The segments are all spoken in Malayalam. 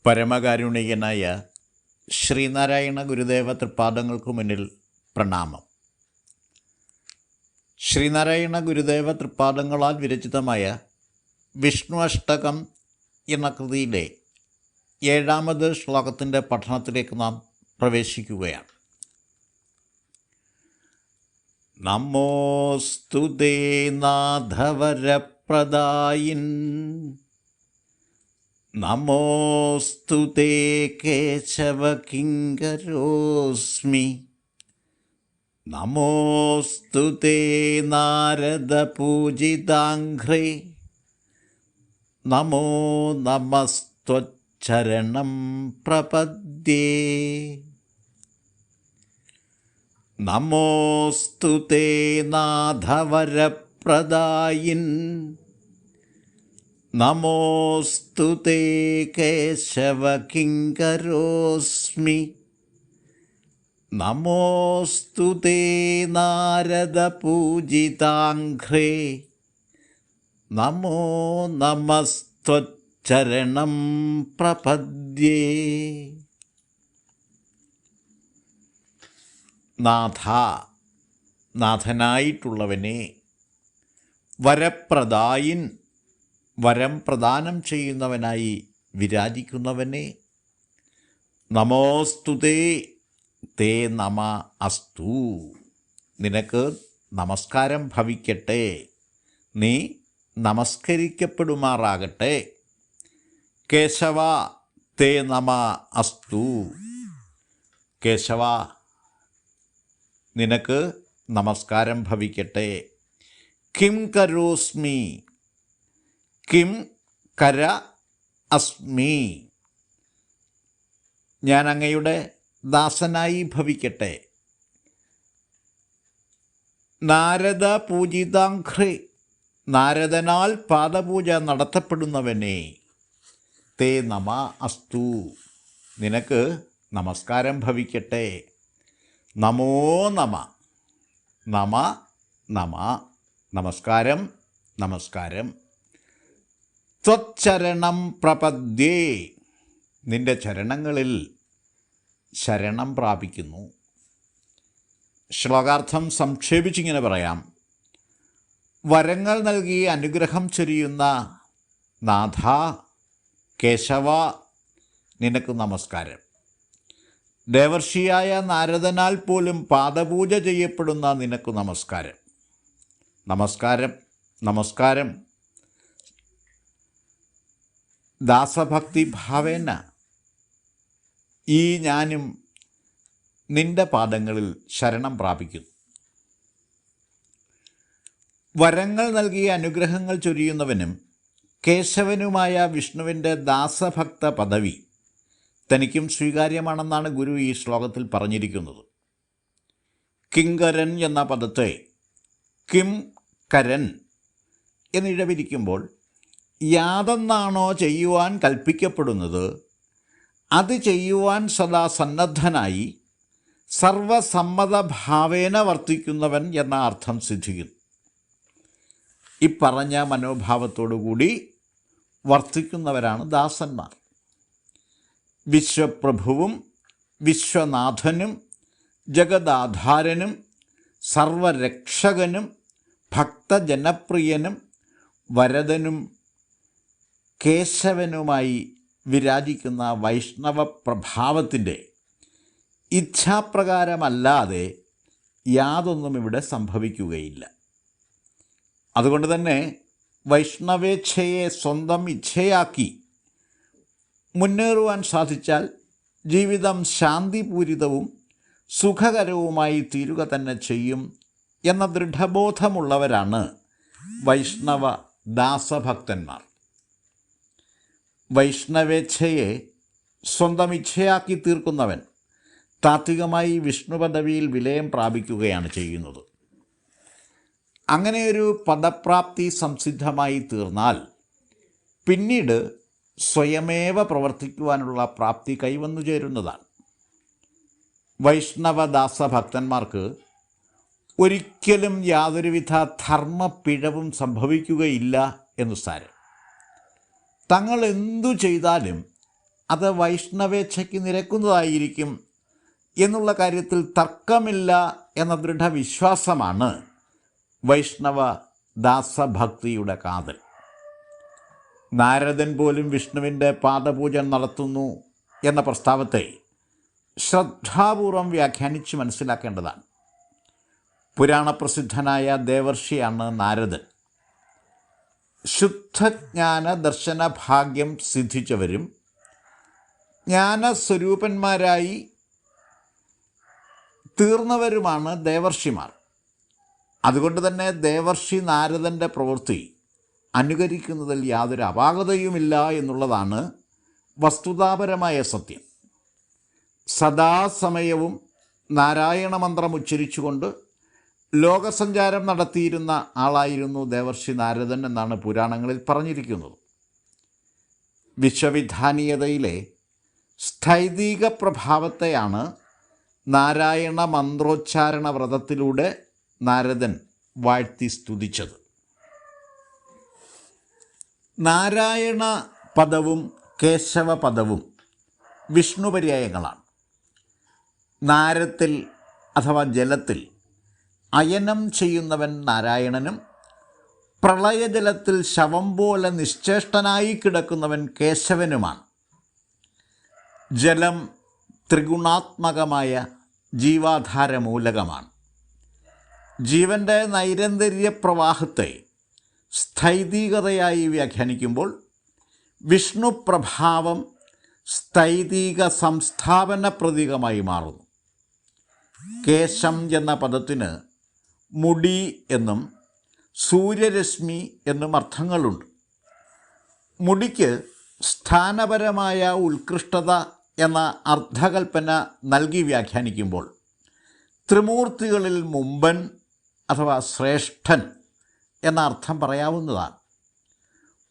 പരമകാരുണികനായ ശ്രീനാരായണ ഗുരുദേവ തൃപ്പാദങ്ങൾക്ക് മുന്നിൽ പ്രണാമം. ശ്രീനാരായണ ഗുരുദേവ തൃപ്പാദങ്ങളാൽ വിരചിതമായ വിഷ്ണു അഷ്ടകം എന്ന കൃതിയിലെ 7ാമത് ശ്ലോകത്തിൻ്റെ പഠനത്തിലേക്ക് നാം പ്രവേശിക്കുകയാണ്. നമോസ്തുതേ നാഥവരപ്രദായിൻ, നമോസ്തുതേ കേശവകിങ്കരോസ്മി, നമോസ്തുതേ നാരദപൂജിതാഘ്രേ, നമോ നമസ്ത്വച്ചരണം പ്രപദ്യേ. നമോസ്തുതേ നാഥവരപ്രദായിൻ, നമോസ്തുതേ കേശവകിങ്കരോസ്മി, നമോസ്തുതേ നാരദപൂജിതാഘ്രേ, നമോ നമസ്ത്വച്ചരണം പ്രപദ്യേ. നാഥ, നാഥനായിട്ടുള്ളവനെ, വരപ്രദായിൻ, വരം പ്രദാനം ചെയ്യുന്നവനായി വിരാജിക്കുന്നവനെ, നമോസ്തുതേ, തേ നമ അസ്തു, നിനക്ക് നമസ്കാരം ഭവിക്കട്ടെ, നീ നമസ്കരിക്കപ്പെടുമാറാകട്ടെ. കേശവ, തേ നമ അസ്തു, കേശവ, നിനക്ക് നമസ്കാരം ഭവിക്കട്ടെ. കിം കരോസ്മി, കിം കര അസ്മി, ഞാൻ അങ്ങയുടെ ദാസനായി ഭവിക്കട്ടെ. നാരദ പൂജിതാഘ്രേ, നാരദനാൽ പാദപൂജ നടത്തപ്പെടുന്നവനെ, തേ നമ അസ്തു, നിനക്ക് നമസ്കാരം ഭവിക്കട്ടെ. നമോ നമ, നമ നമ, നമസ്കാരം നമസ്കാരം. ത്വച്ചരണം പ്രപദ്യേ, നിൻ്റെ ചരണങ്ങളിൽ ശരണം പ്രാപിക്കുന്നു. ശ്ലോകാർത്ഥം സംക്ഷേപിച്ചിങ്ങനെ പറയാം. വരങ്ങൾ നൽകി അനുഗ്രഹം ചൊരിയുന്ന നാഥ, കേശവ, നിനക്ക് നമസ്കാരം. ദേവർഷിയായ നാരദനാൽ പോലും പാദപൂജ ചെയ്യപ്പെടുന്ന നിനക്ക് നമസ്കാരം. നമസ്കാരം നമസ്കാരം. ദാസഭക്തി ഭാവേന ഈ ഞാനും നിന്റെ പാദങ്ങളിൽ ശരണം പ്രാപിക്കുന്നു. വരങ്ങൾ നൽകിയ അനുഗ്രഹങ്ങൾ ചൊരിയുന്നവനും കേശവനുമായ വിഷ്ണുവിൻ്റെ ദാസഭക്ത പദവി തനിക്കും സ്വീകാര്യമാണെന്നാണ് ഗുരു ഈ ശ്ലോകത്തിൽ പറഞ്ഞിരിക്കുന്നത്. കിങ്കരൻ എന്ന പദത്തെ കിം കരൻ എന്നിഴവിരിക്കുമ്പോൾ യാതൊന്നാണോ ചെയ്യുവാൻ കൽപ്പിക്കപ്പെടുന്നത് അത് ചെയ്യുവാൻ സദാ സന്നദ്ധനായി സർവസമ്മതഭാവേന വർത്തിക്കുന്നവൻ എന്ന അർത്ഥം സിദ്ധിക്കുന്നു. ഇപ്പറഞ്ഞ മനോഭാവത്തോടുകൂടി വർത്തിക്കുന്നവരാണ് ദാസന്മാർ. വിശ്വപ്രഭുവും വിശ്വനാഥനും ജഗദാധാരനും സർവരക്ഷകനും ഭക്തജനപ്രിയനും വരദനും കേശവനുമായി വിരാജിക്കുന്ന വൈഷ്ണവ പ്രഭാവത്തിൻ്റെ ഇച്ഛാപ്രകാരമല്ലാതെ യാതൊന്നും ഇവിടെ സംഭവിക്കുകയില്ല. അതുകൊണ്ട് തന്നെ വൈഷ്ണവേച്ഛയെ സ്വന്തം ഇച്ഛയാക്കി മുന്നേറുവാൻ സാധിച്ചാൽ ജീവിതം ശാന്തിപൂരിതവും സുഖകരവുമായി തീരുക തന്നെ ചെയ്യും എന്ന ദൃഢബോധമുള്ളവരാണ് വൈഷ്ണവ ദാസഭക്തന്മാർ. വൈഷ്ണവേച്ഛയെ സ്വന്തം ഇച്ഛയാക്കി തീർക്കുന്നവൻ താത്വികമായി വിഷ്ണു പദവിയിൽ വിലയം പ്രാപിക്കുകയാണ് ചെയ്യുന്നത്. അങ്ങനെയൊരു പദപ്രാപ്തി സംസിദ്ധമായി തീർന്നാൽ പിന്നീട് സ്വയമേവ പ്രവർത്തിക്കുവാനുള്ള പ്രാപ്തി കൈവന്നു ചേരുന്നതാണ്. വൈഷ്ണവദാസഭക്തന്മാർക്ക് ഒരിക്കലും യാതൊരുവിധ ധർമ്മപ്പിഴവും സംഭവിക്കുകയില്ല എന്നു സാരം. തങ്ങൾ എന്തു ചെയ്താലും അത് വൈഷ്ണവേച്ഛയ്ക്ക് നിരക്കുന്നതായിരിക്കും എന്നുള്ള കാര്യത്തിൽ തർക്കമില്ല എന്ന ദൃഢവിശ്വാസമാണ് വൈഷ്ണവ ദാസഭക്തിയുടെ കാതൽ. നാരദൻ പോലും വിഷ്ണുവിൻ്റെ പാദപൂജ നടത്തുന്നു എന്ന പ്രസ്താവത്തെ ശ്രദ്ധാപൂർവം വ്യാഖ്യാനിച്ച് മനസ്സിലാക്കേണ്ടതാണ്. പുരാണപ്രസിദ്ധനായ ദേവർഷിയാണ് നാരദൻ. ശുദ്ധജ്ഞാന ദർശന ഭാഗ്യം സിദ്ധിച്ചവരും ജ്ഞാനസ്വരൂപന്മാരായി തീർന്നവരുമാണ് ദേവർഷിമാർ. അതുകൊണ്ട് തന്നെ ദേവർഷി നാരദൻ്റെ പ്രവൃത്തി അനുകരിക്കുന്നതിൽ യാതൊരു അപാകതയുമില്ല എന്നുള്ളതാണ് വസ്തുതാപരമായ സത്യം. സദാസമയവും നാരായണ മന്ത്രം ഉച്ചരിച്ചുകൊണ്ട് ലോകസഞ്ചാരം നടത്തിയിരുന്ന ആളായിരുന്നു ദേവർഷി നാരദൻ എന്നാണ് പുരാണങ്ങളിൽ പറഞ്ഞിരിക്കുന്നത്. വിശ്വവിധാനീയതയിലെ സ്ഥൈതിക പ്രഭാവത്തെയാണ് നാരായണ മന്ത്രോച്ചാരണ വ്രതത്തിലൂടെ നാരദൻ വാഴ്ത്തി സ്തുതിച്ചത്. നാരായണ പദവും കേശവ പദവും വിഷ്ണു പര്യായങ്ങളാണ്. നാരത്തിൽ അഥവാ ജലത്തിൽ അയനം ചെയ്യുന്നവൻ നാരായണനും പ്രളയജലത്തിൽ ശവം പോലെ നിശ്ചേഷ്ടനായി കിടക്കുന്നവൻ കേശവനുമാണ്. ജലം ത്രിഗുണാത്മകമായ ജീവാധാരമൂലകമാണ്. ജീവൻ്റെ നൈരന്തര്യ പ്രവാഹത്തെ സ്ഥൈതികതയായി വ്യാഖ്യാനിക്കുമ്പോൾ വിഷ്ണു പ്രഭാവം സ്ഥൈതിക സംസ്ഥാപന പ്രതീകമായി മാറുന്നു. കേശം എന്ന പദത്തിന് മുടി എന്നും സൂര്യരശ്മി എന്നും അർത്ഥങ്ങളുണ്ട്. മുടിക്ക് സ്ഥാനപരമായ ഉത്കൃഷ്ടത എന്ന അർത്ഥകൽപ്പന നൽകി വ്യാഖ്യാനിക്കുമ്പോൾ ത്രിമൂർത്തികളിൽ മുമ്പൻ അഥവാ ശ്രേഷ്ഠൻ എന്ന അർത്ഥം പറയാവുന്നതാണ്.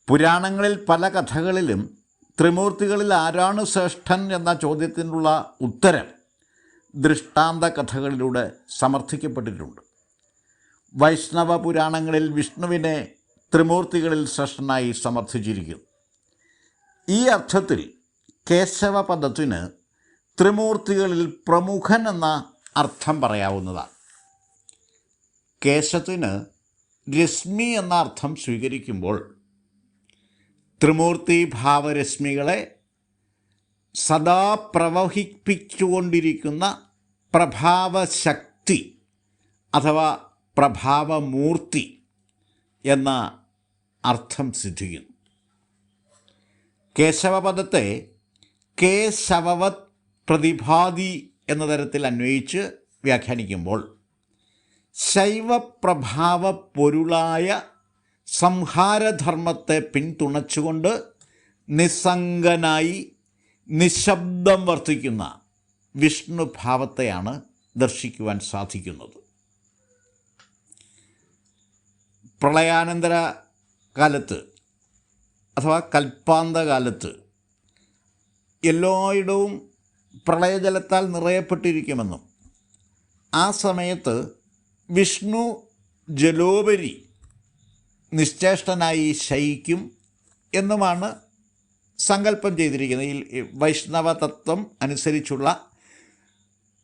പുരാണങ്ങളിൽ പല കഥകളിലും ത്രിമൂർത്തികളിൽ ആരാണ് ശ്രേഷ്ഠൻ എന്ന ചോദ്യത്തിനുള്ള ഉത്തരം ദൃഷ്ടാന്ത കഥകളിലൂടെ സമർത്ഥിക്കപ്പെട്ടിട്ടുണ്ട്. വൈഷ്ണവ പുരാണങ്ങളിൽ വിഷ്ണുവിനെ ത്രിമൂർത്തികളിൽ ശ്രേഷ്ഠനായി സമർത്ഥിച്ചിരിക്കുന്നു. ഈ അർത്ഥത്തിൽ കേശവ പദത്തിന് ത്രിമൂർത്തികളിൽ പ്രമുഖൻ എന്ന അർത്ഥം പറയാവുന്നതാണ്. കേശത്തിന് രശ്മി എന്ന അർത്ഥം സ്വീകരിക്കുമ്പോൾ ത്രിമൂർത്തി ഭാവരശ്മികളെ സദാ പ്രവഹിപ്പിച്ചുകൊണ്ടിരിക്കുന്ന പ്രഭാവശക്തി അഥവാ പ്രഭാവമൂർത്തി എന്ന അർത്ഥം സിദ്ധിക്കുന്നു. കേശവപദത്തെ കേശവവത് പ്രതിഭാതി എന്ന തരത്തിൽ അന്വയിച്ച് വ്യാഖ്യാനിക്കുമ്പോൾ ശൈവപ്രഭാവ പൊരുളായ സംഹാരധർമ്മത്തെ പിന്തുണച്ചുകൊണ്ട് നിസ്സംഗനായി നിശബ്ദം വർത്തിക്കുന്ന വിഷ്ണുഭാവത്തെയാണ് ദർശിക്കുവാൻ സാധിക്കുന്നത്. പ്രളയാനന്തര കാലത്ത് അഥവാ കൽപ്പാന്തകാലത്ത് എല്ലായിടവും പ്രളയജലത്താൽ നിറയപ്പെട്ടിരിക്കുമെന്നും ആ സമയത്ത് വിഷ്ണു ജലോപരി നിശ്ചേഷ്ടനായി ശയിക്കും എന്നുമാണ് സങ്കല്പം ചെയ്തിരിക്കുന്നത്. ഈ വൈഷ്ണവ തത്വം അനുസരിച്ചുള്ള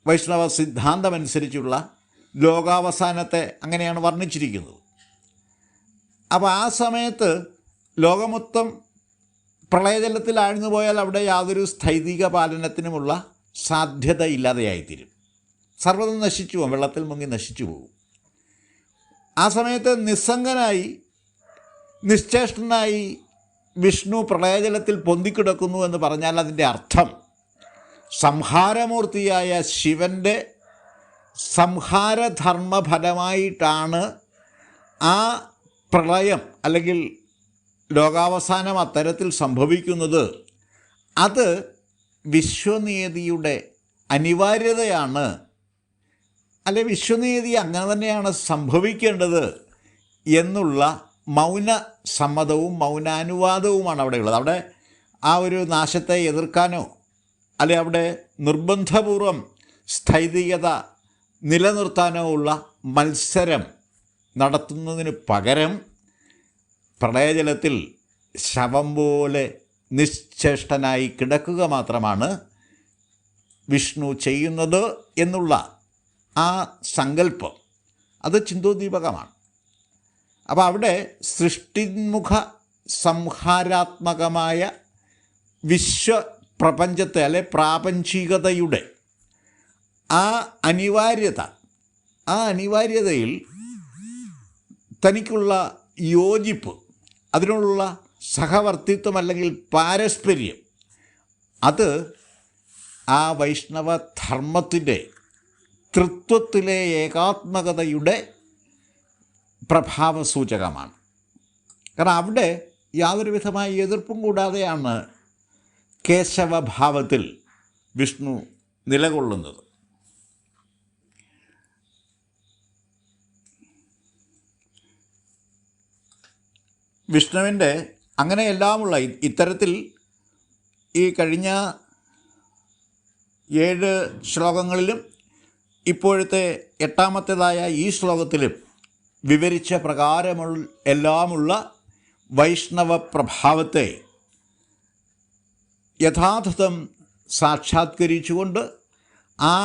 വൈഷ്ണവ സിദ്ധാന്തമനുസരിച്ചുള്ള ലോകാവസാനത്തെ അങ്ങനെയാണ് വർണ്ണിച്ചിരിക്കുന്നത്. അപ്പോൾ ആ സമയത്ത് ലോകമൊത്തം പ്രളയജലത്തിൽ ആഴ്ന്നു പോയാൽ അവിടെ യാതൊരു സ്ഥൈതിക പാലനത്തിനുമുള്ള സാധ്യത ഇല്ലാതെയായിത്തീരും. സർവ്വതും നശിച്ചു പോകും, വെള്ളത്തിൽ മുങ്ങി നശിച്ചു പോകും. ആ സമയത്ത് നിസ്സംഗനായി നിശ്ചേഷ്ടനായി വിഷ്ണു പ്രളയജലത്തിൽ പൊന്തിക്കിടക്കുന്നു എന്ന് പറഞ്ഞാൽ അതിൻ്റെ അർത്ഥം സംഹാരമൂർത്തിയായ ശിവൻ്റെ സംഹാരധർമ്മഫലമായിട്ടാണ് ആ പ്രളയം അല്ലെങ്കിൽ ലോകാവസാനം അത്തരത്തിൽ സംഭവിക്കുന്നത്. അത് വിശ്വനിയതിയുടെ അനിവാര്യതയാണ്, അല്ലെ വിശ്വനിയതി അങ്ങനെ തന്നെയാണ് സംഭവിക്കേണ്ടത് എന്നുള്ള മൗന സമ്മതവും മൗനാനുവാദവുമാണ് അവിടെ ഉള്ളത്. അവിടെ ആ ഒരു നാശത്തെ എതിർക്കാനോ അല്ലെ അവിടെ നിർബന്ധപൂർവം സ്ഥൈതികത നിലനിർത്താനോ ഉള്ള മത്സരം നടത്തുന്നതിന് പകരം പ്രളയജലത്തിൽ ശവം പോലെ നിശ്ചേഷ്ടനായി കിടക്കുക മാത്രമാണ് വിഷ്ണു ചെയ്യുന്നത് എന്നുള്ള ആ സങ്കല്പം അത് ചിന്തോദ്ദീപകമാണ്. അപ്പോൾ അവിടെ സൃഷ്ടിന്മുഖ സംഹാരാത്മകമായ വിശ്വപ്രപഞ്ചത്തെ അല്ലെ പ്രാപഞ്ചികതയുടെ ആ അനിവാര്യതയിൽ തനിക്കുള്ള യോജിപ്പ്, അതിനുള്ള സഹവർത്തിത്വം അല്ലെങ്കിൽ പാരസ്പര്യം, അത് ആ വൈഷ്ണവ ധർമ്മത്തിൻ്റെ തൃത്വത്തിലെ ഏകാത്മകതയുടെ പ്രഭാവസൂചകമാണ്. കാരണം അവിടെ യാതൊരു വിധമായ എതിർപ്പും കൂടാതെയാണ് കേശവഭാവത്തിൽ വിഷ്ണു നിലകൊള്ളുന്നത്. വിഷ്ണുവിൻ്റെ അങ്ങനെയെല്ലാമുള്ള ഇത്തരത്തിൽ ഈ കഴിഞ്ഞ 7 ശ്ലോകങ്ങളിലും ഇപ്പോഴത്തെ 8ാമത്തേതായ ഈ ശ്ലോകത്തിലും വിവരിച്ച എല്ലാമുള്ള വൈഷ്ണവ പ്രഭാവത്തെ യഥാർത്ഥം സാക്ഷാത്കരിച്ചുകൊണ്ട് ആ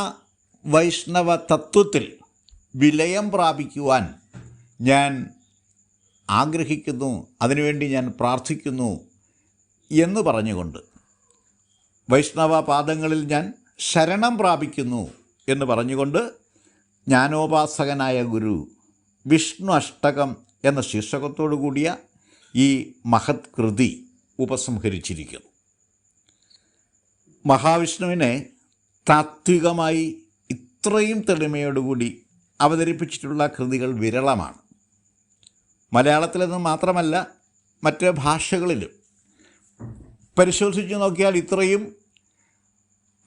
വൈഷ്ണവ തത്വത്തിൽ വിലയം പ്രാപിക്കുവാൻ ഞാൻ ആഗ്രഹിക്കുന്നു, അതിനുവേണ്ടി ഞാൻ പ്രാർത്ഥിക്കുന്നു എന്ന് പറഞ്ഞുകൊണ്ട് വൈഷ്ണവ പാദങ്ങളിൽ ഞാൻ ശരണം പ്രാപിക്കുന്നു എന്ന് പറഞ്ഞുകൊണ്ട് ജ്ഞാനോപാസകനായ ഗുരു വിഷ്ണു അഷ്ടകം എന്ന ശീർഷകത്തോടു കൂടിയ ഈ മഹത് കൃതി ഉപസംഹരിച്ചിരിക്കുന്നു. മഹാവിഷ്ണുവിനെ താത്വികമായി ഇത്രയും തെളിമയോടുകൂടി അവതരിപ്പിച്ചിട്ടുള്ള കൃതികൾ വിരളമാണ്. മലയാളത്തിലെന്ന് മാത്രമല്ല മറ്റ് ഭാഷകളിലും പരിശോധിച്ച് നോക്കിയാൽ ഇത്രയും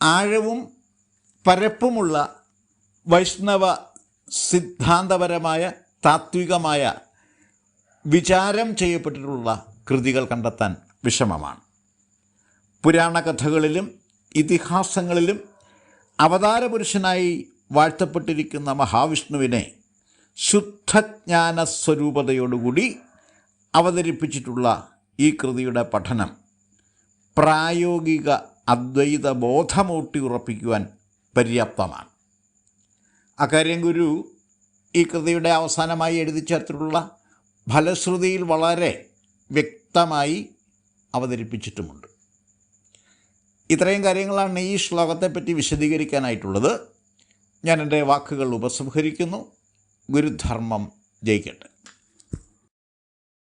ആഴവും പരപ്പുമുള്ള വൈഷ്ണവ സിദ്ധാന്തപരമായ താത്വികമായ വിചാരം ചെയ്യപ്പെട്ടിട്ടുള്ള കൃതികൾ കണ്ടെത്താൻ വിഷമമാണ്. പുരാണ കഥകളിലും ഇതിഹാസങ്ങളിലും അവതാരപുരുഷനായി വാഴ്ത്തപ്പെട്ടിരിക്കുന്ന മഹാവിഷ്ണുവിനെ ശുദ്ധജ്ഞാന സ്വരൂപതയോടുകൂടി അവതരിപ്പിച്ചിട്ടുള്ള ഈ കൃതിയുടെ പഠനം പ്രായോഗിക അദ്വൈത ബോധമൂട്ടി ഉറപ്പിക്കുവാൻ പര്യാപ്തമാണ്. അക്കാര്യം ഗുരു ഈ കൃതിയുടെ അവസാനമായി എഴുതി ചേർത്തിട്ടുള്ള ഫലശ്രുതിയിൽ വളരെ വ്യക്തമായി അവതരിപ്പിച്ചിട്ടുമുണ്ട്. ഇത്രയും കാര്യങ്ങളാണ് ഈ ശ്ലോകത്തെപ്പറ്റി വിശദീകരിക്കാനായിട്ടുള്ളത്. ഞാൻ എൻ്റെ വാക്കുകൾ ഉപസംഹരിക്കുന്നു. ഗുരുധർമ്മം ജയിക്കട്ടെ.